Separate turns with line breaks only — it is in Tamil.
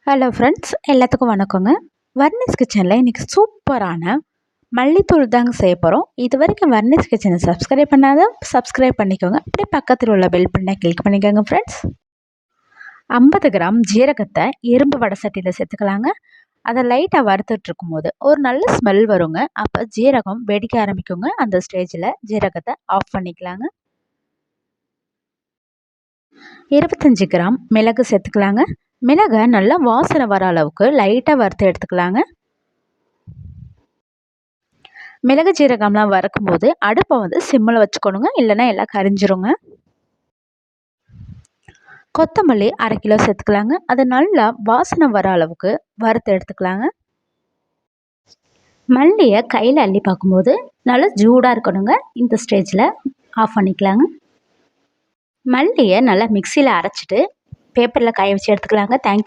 ஹலோ ஃப்ரெண்ட்ஸ், எல்லாத்துக்கும் வணக்கங்க. வர்னிஸ் கிச்சனில் இன்றைக்கி சூப்பரான மல்லித்தூள் தாங்க செய்ய போகிறோம். இது வரைக்கும் வர்னிஸ் கிச்சனை சப்ஸ்கிரைப் பண்ணாத சப்ஸ்கிரைப் பண்ணிக்கோங்க. அப்படியே பக்கத்தில் உள்ள பெல் பட்டனை கிளிக் பண்ணிக்கோங்க ஃப்ரெண்ட்ஸ். 50 கிராம் ஜீரகத்தை இரும்பு வடை சட்டியில் சேர்த்துக்கலாங்க. அதை லைட்டாக வறுத்துட்டு இருக்கும்போது ஒரு நல்ல ஸ்மெல் வருங்க. அப்போ ஜீரகம் வெடிக்க ஆரம்பிக்குங்க. அந்த ஸ்டேஜில் ஜீரகத்தை ஆஃப் பண்ணிக்கலாங்க. 25 கிராம் மிளகு சேர்த்துக்கலாங்க. மிளகை நல்லா வாசனை வர அளவுக்கு லைட்டாக வறுத்து எடுத்துக்கலாங்க. மிளகு ஜீரகம்லாம் வறுக்கும்போது அடுப்பை சிம்மில் வச்சுக்கணுங்க, இல்லைன்னா எல்லாம் கரிஞ்சிருங்க. கொத்தமல்லி 1/2 கிலோ சேர்த்துக்கலாங்க. அது நல்லா வாசனை வர அளவுக்கு வறுத்து எடுத்துக்கலாங்க. மல்லியை கையில் அள்ளி பார்க்கும்போது நல்லா ஜூடாக இருக்கணுங்க. இந்த ஸ்டேஜில் ஆஃப் பண்ணிக்கலாங்க. மல்லியை நல்லா மிக்சியில் அரைச்சிட்டு பேப்பரில் காய வச்சு எடுத்துக்கலாங்க. தேங்க்யூ.